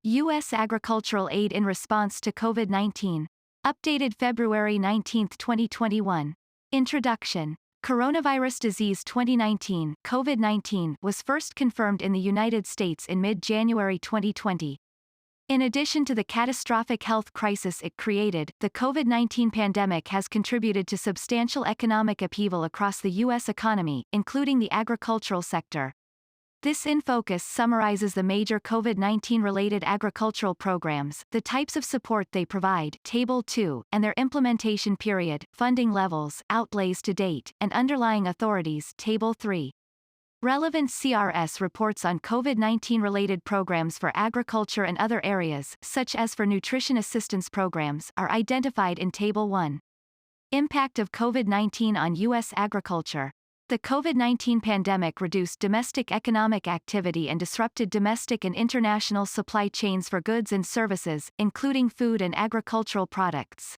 U.S. agricultural aid in response to COVID-19. Updated February 19, 2021. Introduction. Coronavirus disease 2019 (COVID-19) was first confirmed in the United States in mid-January 2020. In addition to the catastrophic health crisis it created, the COVID-19 pandemic has contributed to substantial economic upheaval across the U.S. economy, including the agricultural sector. This infocus summarizes the major COVID-19 related agricultural programs, the types of support they provide, Table 2, and their implementation period, funding levels, outlays to date, and underlying authorities, Table 3. Relevant CRS reports on COVID-19 related programs for agriculture and other areas, such as for nutrition assistance programs, are identified in Table 1. Impact of COVID-19 on U.S. agriculture. The COVID-19 pandemic reduced domestic economic activity and disrupted domestic and international supply chains for goods and services, including food and agricultural products.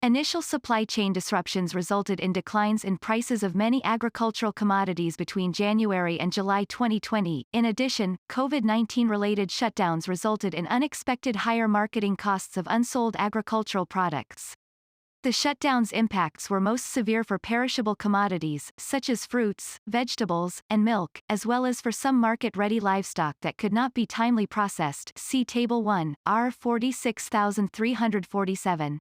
Initial supply chain disruptions resulted in declines in prices of many agricultural commodities between January and July 2020. In addition, COVID-19 related shutdowns resulted in unexpected higher marketing costs of unsold agricultural products. The shutdown's impacts were most severe for perishable commodities, such as fruits, vegetables, and milk, as well as for some market-ready livestock that could not be timely processed. See Table 1, R 46347.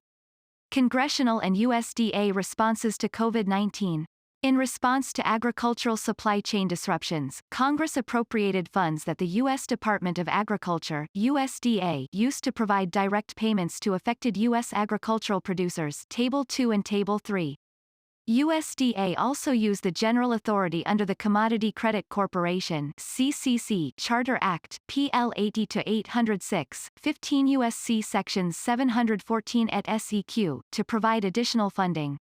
Congressional and USDA responses to COVID-19. In response to agricultural supply chain disruptions, Congress appropriated funds that the U.S. Department of Agriculture (USDA) used to provide direct payments to affected U.S. agricultural producers. Table 2 and Table 3. USDA also used the general authority under the Commodity Credit Corporation (CCC) Charter Act (PL 80-806), 15 U.S.C. Sections 714 et seq. To provide additional funding.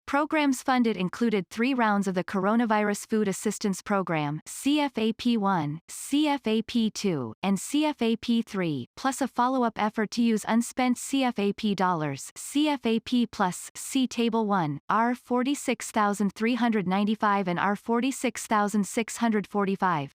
Programs funded included 3 rounds of the Coronavirus Food Assistance Program CFAP-1, CFAP-2, and CFAP-3, plus a follow-up effort to use unspent CFAP dollars CFAP+. See Table 1, R 46395 and R 46645.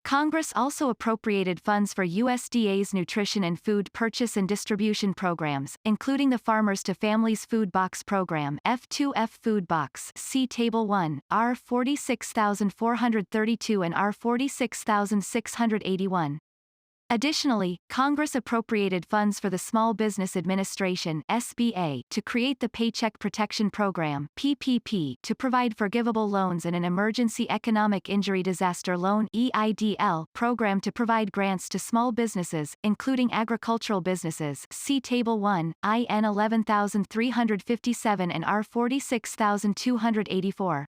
Congress also appropriated funds for USDA's nutrition and food purchase and distribution programs, including the Farmers to Families Food Box Program F2F Food Box. See Table 1, R 46432 and R 46681. Additionally, Congress appropriated funds for the Small Business Administration (SBA) to create the Paycheck Protection Program (PPP) to provide forgivable loans and an Emergency Economic Injury Disaster Loan (EIDL) program to provide grants to small businesses, including agricultural businesses. See Table 1, IN 11357 and R 46284.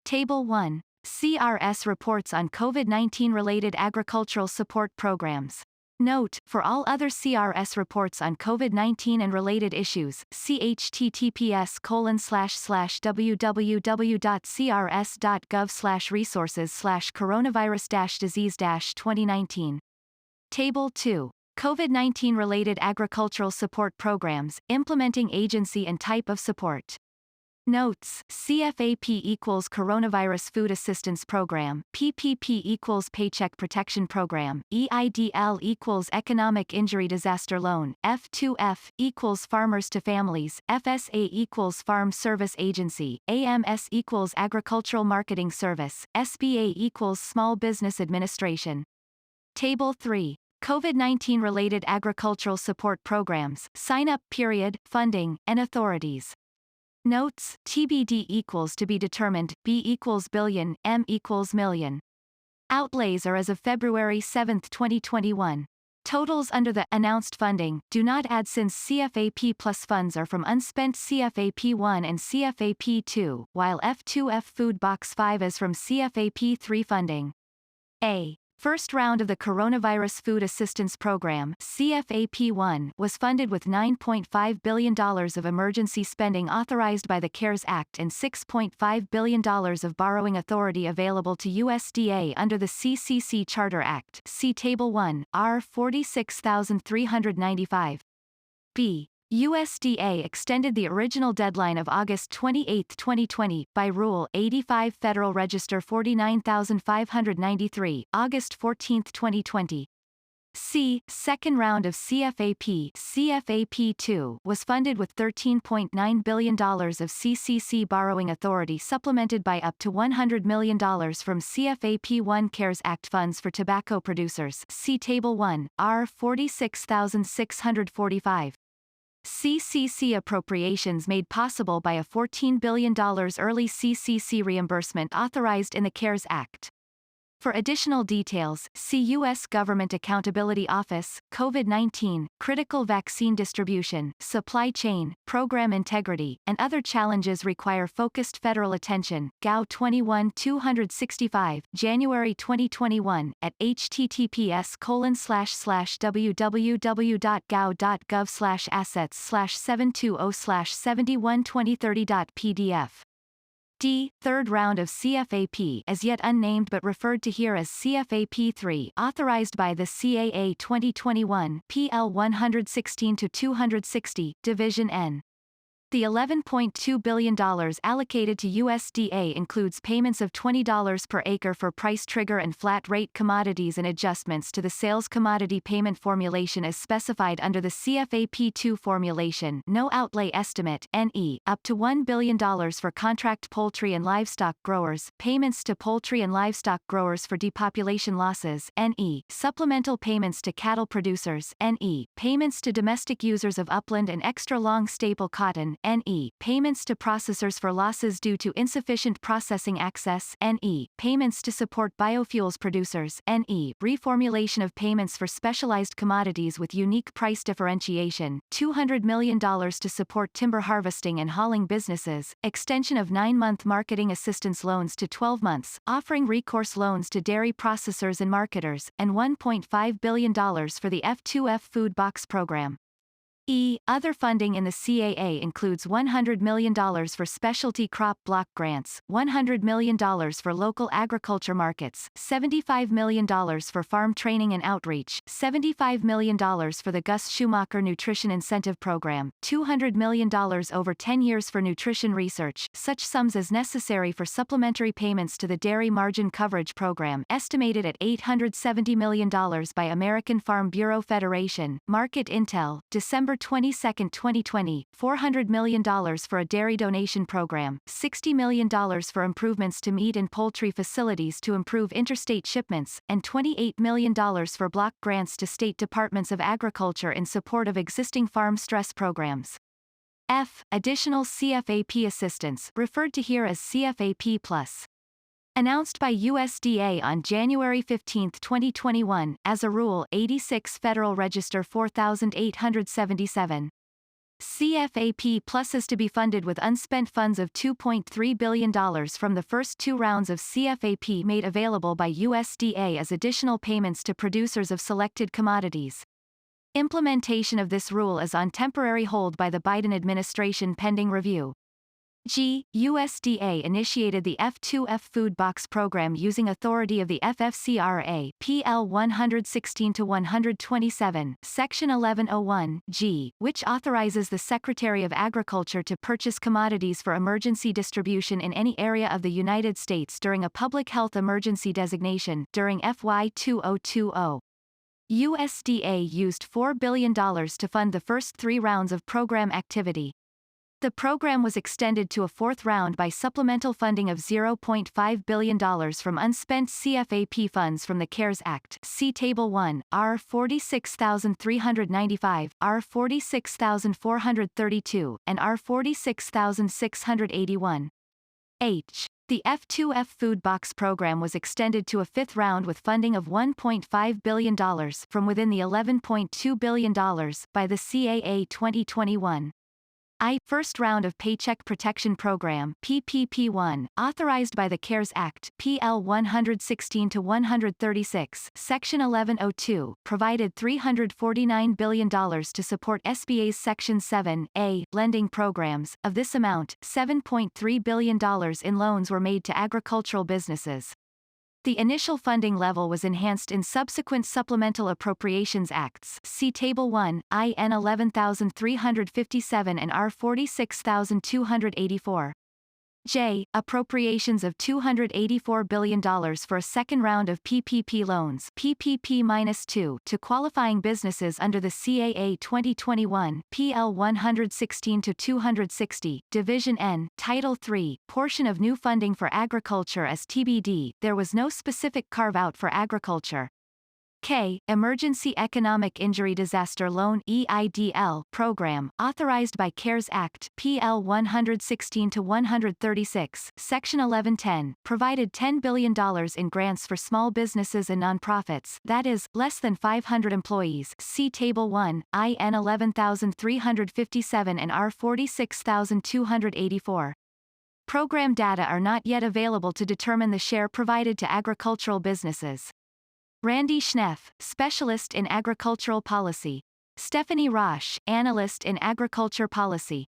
Table 1. CRS reports on COVID-19 related agricultural support programs. Note, for all other CRS reports on COVID-19 and related issues, see https://www.crs.gov/resources/coronavirus-disease-2019. Table 2. COVID-19 related agricultural support programs, implementing agency and type of support. Notes: CFAP equals Coronavirus Food Assistance Program, PPP equals Paycheck Protection Program, EIDL equals Economic Injury Disaster Loan, F2F equals Farmers to Families, FSA equals Farm Service Agency, AMS equals Agricultural Marketing Service, SBA equals Small Business Administration. Table 3. COVID-19 related agricultural support programs, sign-up period, funding, and authorities. Notes: TBD equals to be determined, B equals billion, M equals million. Outlays are as of February 7, 2021. Totals under the announced funding do not add since CFAP plus funds are from unspent CFAP-1 and CFAP-2, while F2F Food Box 5 is from CFAP-3 funding. A first round of the Coronavirus Food Assistance Program CFAP-1 was funded with $9.5 billion of emergency spending authorized by the CARES Act and $6.5 billion of borrowing authority available to USDA under the CCC Charter Act. See Table 1, R 46395. B. USDA extended the original deadline of August 28, 2020, by Rule 85 Federal Register 49593, August 14, 2020. C. Second round of CFAP CFAP2 was funded with $13.9 billion of CCC borrowing authority supplemented by up to $100 million from CFAP1 CARES Act funds for tobacco producers. See Table 1, R 46645. CCC appropriations made possible by a $14 billion early CCC reimbursement authorized in the CARES Act. For additional details, see U.S. Government Accountability Office, COVID-19, critical vaccine distribution, supply chain, program integrity, and other challenges require focused federal attention. GAO 21-265, January 2021, at https://www.gao.gov/assets/720/712030.pdf. D. Third round of CFAP as yet unnamed but referred to here as CFAP3 authorized by the CAA 2021 PL 116-260, Division N. The $11.2 billion allocated to USDA includes payments of $20 per acre for price trigger and flat rate commodities and adjustments to the sales commodity payment formulation as specified under the CFAP2 formulation, no outlay estimate, NE, up to $1 billion for contract poultry and livestock growers, payments to poultry and livestock growers for depopulation losses, NE, supplemental payments to cattle producers, NE, payments to domestic users of upland and extra long staple cotton, NE, payments to processors for losses due to insufficient processing access, NE, payments to support biofuels producers, NE, reformulation of payments for specialized commodities with unique price differentiation, $200 million to support timber harvesting and hauling businesses, extension of 9-month marketing assistance loans to 12 months, offering recourse loans to dairy processors and marketers, and $1.5 billion for the F2F food box program. E. Other funding in the CAA includes $100 million for specialty crop block grants, $100 million for local agriculture markets, $75 million for farm training and outreach, $75 million for the Gus Schumacher Nutrition Incentive Program, $200 million over 10 years for nutrition research, such sums as necessary for supplementary payments to the Dairy Margin Coverage Program estimated at $870 million by American Farm Bureau Federation, Market Intel, December 22, 2020, $400 million for a dairy donation program, $60 million for improvements to meat and poultry facilities to improve interstate shipments, and $28 million for block grants to state departments of agriculture in support of existing farm stress programs. F. Additional CFAP assistance, referred to here as CFAP+. Announced by USDA on January 15, 2021, as a Rule 86 Federal Register 4877. CFAP Plus is to be funded with unspent funds of $2.3 billion from the first 2 rounds of CFAP made available by USDA as additional payments to producers of selected commodities. Implementation of this rule is on temporary hold by the Biden administration pending review. G. USDA initiated the F2F food box program using authority of the FFCRA PL 116-127, Section 1101 G, which authorizes the Secretary of Agriculture to purchase commodities for emergency distribution in any area of the United States during a public health emergency designation during FY 2020. USDA used $4 billion to fund the first 3 rounds of program activity. The program was extended to a 4th round by supplemental funding of $0.5 billion from unspent CFAP funds from the CARES Act. See Table 1, R 46395, R 46432, and R 46681. H. The F2F food box program was extended to a 5th round with funding of $1.5 billion from within the $11.2 billion by the CAA 2021. First round of Paycheck Protection Program PPP1, authorized by the CARES Act PL 116-136, Section 1102, provided $349 billion to support SBA's Section 7A lending programs. Of this amount, $7.3 billion in loans were made to agricultural businesses. The initial funding level was enhanced in subsequent Supplemental Appropriations Acts. See Table 1, IN 11357 and R 46284. J. Appropriations of $284 billion for a second round of PPP loans PPP-2 to qualifying businesses under the CAA 2021 PL 116-260, Division N, Title III, portion of new funding for agriculture as TBD. There was no specific carve-out for agriculture. K. Emergency Economic Injury Disaster Loan EIDL program, authorized by CARES Act PL 116-136, Section 1110, provided $10 billion in grants for small businesses and nonprofits, that is, less than 500 employees. See Table 1, IN 11357 and R 46284. Program data are not yet available to determine the share provided to agricultural businesses. Randy Schneff, Specialist in Agricultural Policy. Stephanie Roche, Analyst in Agriculture Policy.